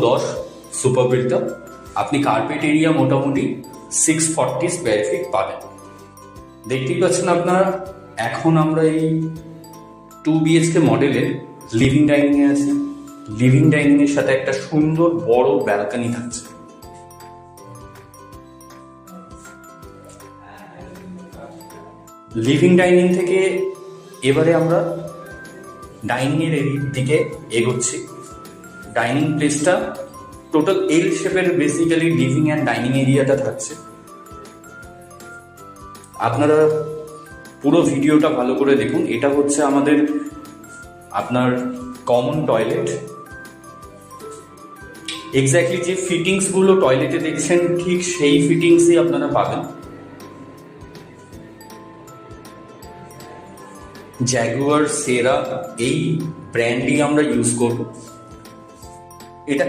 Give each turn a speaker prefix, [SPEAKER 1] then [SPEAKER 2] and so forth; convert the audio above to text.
[SPEAKER 1] 10 super বিল্ডটা আপনি carpet area মোটামুটি 640 square feet পাবেন। দেখতেই পাচ্ছেন আপনারা, এখন আমরা এই 2 BHK মডেলের লিভিং ডাইনিং এ আছি। লিভিং ডাইনিং এর সাথে একটা সুন্দর বড় ব্যালকনি থাকছে। লিভিং ডাইনিং থেকে এবারে আমরা ডাইনিং এর দিকে এগোচ্ছি। ডাইনিং প্লেসটা টোটাল এল শেপের, বেসিক্যালি লিভিং অ্যান্ড ডাইনিং এরিয়াটা থাকছে। আপনারা পুরো ভিডিওটা ভালো করে দেখুন। এটা হচ্ছে আমাদের আপনার কমন টয়লেট। এক্স্যাক্টলি যে ফিটিংসগুলো টয়লেটে দেখছেন ঠিক সেই ফিটিংসই আপনারা পাবেন। জ্যাগুয়ার সেরা এই ব্র্যান্ডই আমরা ইউজ করব।